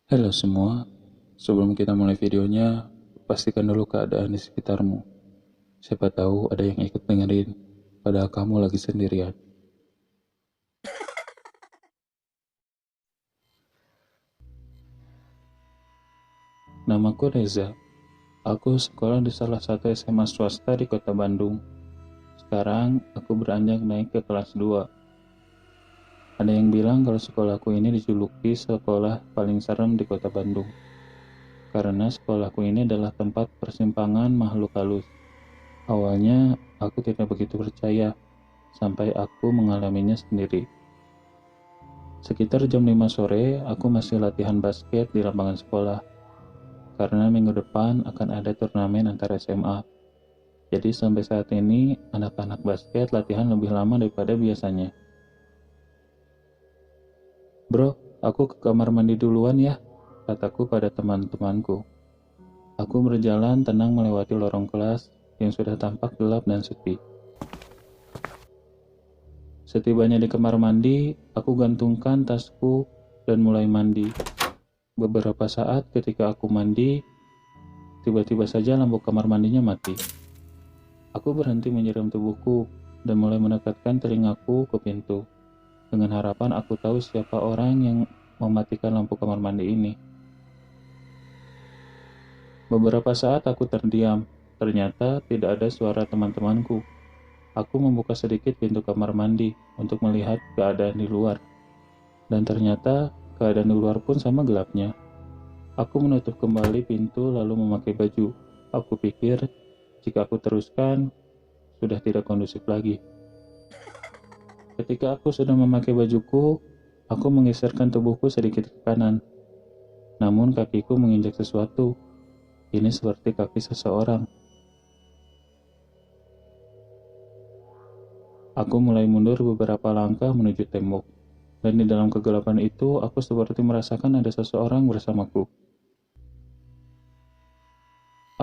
Halo semua, sebelum kita mulai videonya, pastikan dulu keadaan di sekitarmu. Siapa tahu ada yang ikut dengerin, padahal kamu lagi sendirian. Namaku Reza, aku sekolah di salah satu SMA swasta di kota Bandung. Sekarang aku beranjak naik ke kelas 2. Ada yang bilang kalau sekolahku ini dijuluki sekolah paling serem di kota Bandung. Karena sekolahku ini adalah tempat persimpangan makhluk halus. Awalnya aku tidak begitu percaya, sampai aku mengalaminya sendiri. Sekitar jam 5 sore, aku masih latihan basket di lapangan sekolah, karena minggu depan akan ada turnamen antar SMA. Jadi sampai saat ini, anak-anak basket latihan lebih lama daripada biasanya. Bro, aku ke kamar mandi duluan ya, kataku pada teman-temanku. Aku berjalan tenang melewati lorong kelas yang sudah tampak gelap dan sepi. Setibanya di kamar mandi, aku gantungkan tasku dan mulai mandi. Beberapa saat ketika aku mandi, tiba-tiba saja lampu kamar mandinya mati. Aku berhenti menyiram tubuhku dan mulai mendekatkan telingaku ke pintu, dengan harapan aku tahu siapa orang yang mematikan lampu kamar mandi ini. Beberapa saat aku terdiam, ternyata tidak ada suara teman-temanku. Aku membuka sedikit pintu kamar mandi untuk melihat keadaan di luar, dan ternyata keadaan di luar pun sama gelapnya. Aku menutup kembali pintu lalu memakai baju. Aku pikir jika aku teruskan, sudah tidak kondusif lagi. Ketika aku sudah memakai bajuku, aku menggeserkan tubuhku sedikit ke kanan. Namun kakiku menginjak sesuatu. Ini seperti kaki seseorang. Aku mulai mundur beberapa langkah menuju tembok. Dan di dalam kegelapan itu, aku seperti merasakan ada seseorang bersamaku.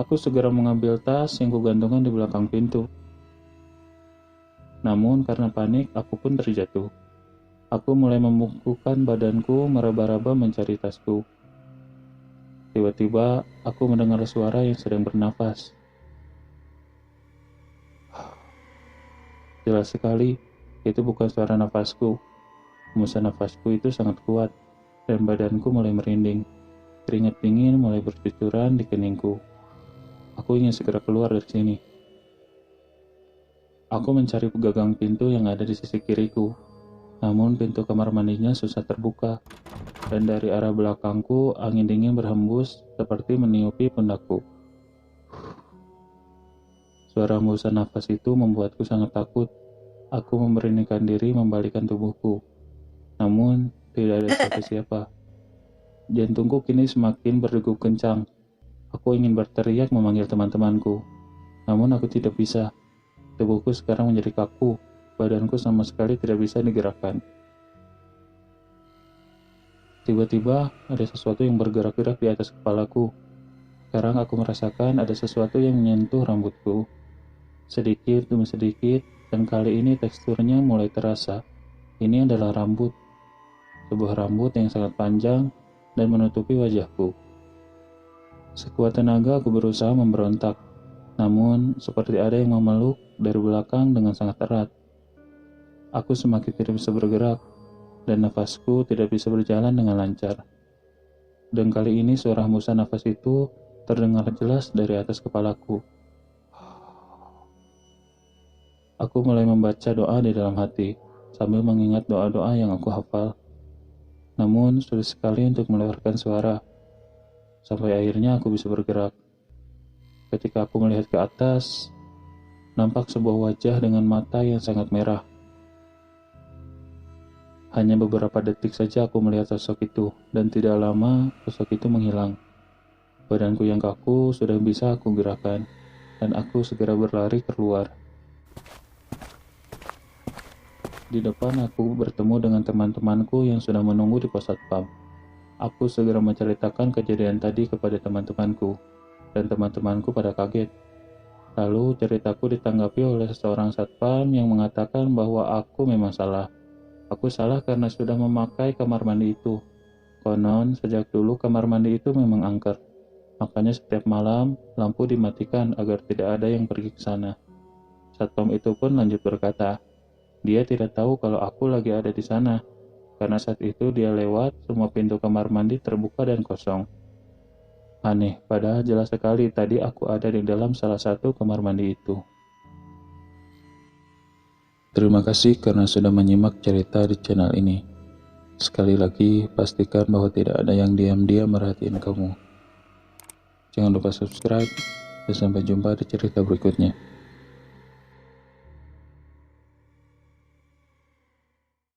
Aku segera mengambil tas yang kugantungkan di belakang pintu. Namun karena panik, aku pun terjatuh. Aku mulai membungkukkan badanku meraba-raba mencari tasku. Tiba-tiba, aku mendengar suara yang sedang bernafas. Jelas sekali, itu bukan suara nafasku. Hembusan nafasku itu sangat kuat, dan badanku mulai merinding. Keringat dingin mulai bercucuran di keningku. Aku ingin segera keluar dari sini. Aku mencari gagang pintu yang ada di sisi kiriku, namun pintu kamar mandinya susah terbuka, dan dari arah belakangku angin dingin berhembus seperti meniupi pundakku. Suara hembusan nafas itu membuatku sangat takut. Aku memberanikan diri membalikkan tubuhku, namun tidak ada siapa-siapa. Jantungku kini semakin berdegup kencang. Aku ingin berteriak memanggil teman-temanku, namun aku tidak bisa. Tubuhku sekarang menjadi kaku, badanku sama sekali tidak bisa digerakkan. Tiba-tiba ada sesuatu yang bergerak-gerak di atas kepalaku. Sekarang aku merasakan ada sesuatu yang menyentuh rambutku. Sedikit demi sedikit, dan kali ini teksturnya mulai terasa. Ini adalah rambut. Sebuah rambut yang sangat panjang dan menutupi wajahku. Sekuat tenaga aku berusaha memberontak, namun seperti ada yang memeluk dari belakang dengan sangat erat. Aku semakin tidak bisa bergerak, dan nafasku tidak bisa berjalan dengan lancar. Dan kali ini suara hembusan nafas itu terdengar jelas dari atas kepalaku. Aku mulai membaca doa di dalam hati, sambil mengingat doa-doa yang aku hafal. Namun sulit sekali untuk mengeluarkan suara, sampai akhirnya aku bisa bergerak. Ketika aku melihat ke atas, nampak sebuah wajah dengan mata yang sangat merah. Hanya beberapa detik saja aku melihat sosok itu, dan tidak lama sosok itu menghilang. Badanku yang kaku sudah bisa aku gerakkan, dan aku segera berlari keluar. Di depan aku bertemu dengan teman-temanku yang sudah menunggu di pos satpam. Aku segera menceritakan kejadian tadi kepada teman-temanku, dan teman-temanku pada kaget. Lalu ceritaku ditanggapi oleh seorang satpam yang mengatakan bahwa aku memang salah. Aku salah karena sudah memakai kamar mandi itu. Konon, sejak dulu kamar mandi itu memang angker. Makanya setiap malam, lampu dimatikan agar tidak ada yang pergi ke sana. Satpam itu pun lanjut berkata, dia tidak tahu kalau aku lagi ada di sana. Karena saat itu dia lewat, semua pintu kamar mandi terbuka dan kosong. Aneh, padahal jelas sekali tadi aku ada di dalam salah satu kamar mandi itu. Terima kasih karena sudah menyimak cerita di channel ini. Sekali lagi, pastikan bahwa tidak ada yang diam-diam merhatiin kamu. Jangan lupa subscribe, dan sampai jumpa di cerita berikutnya.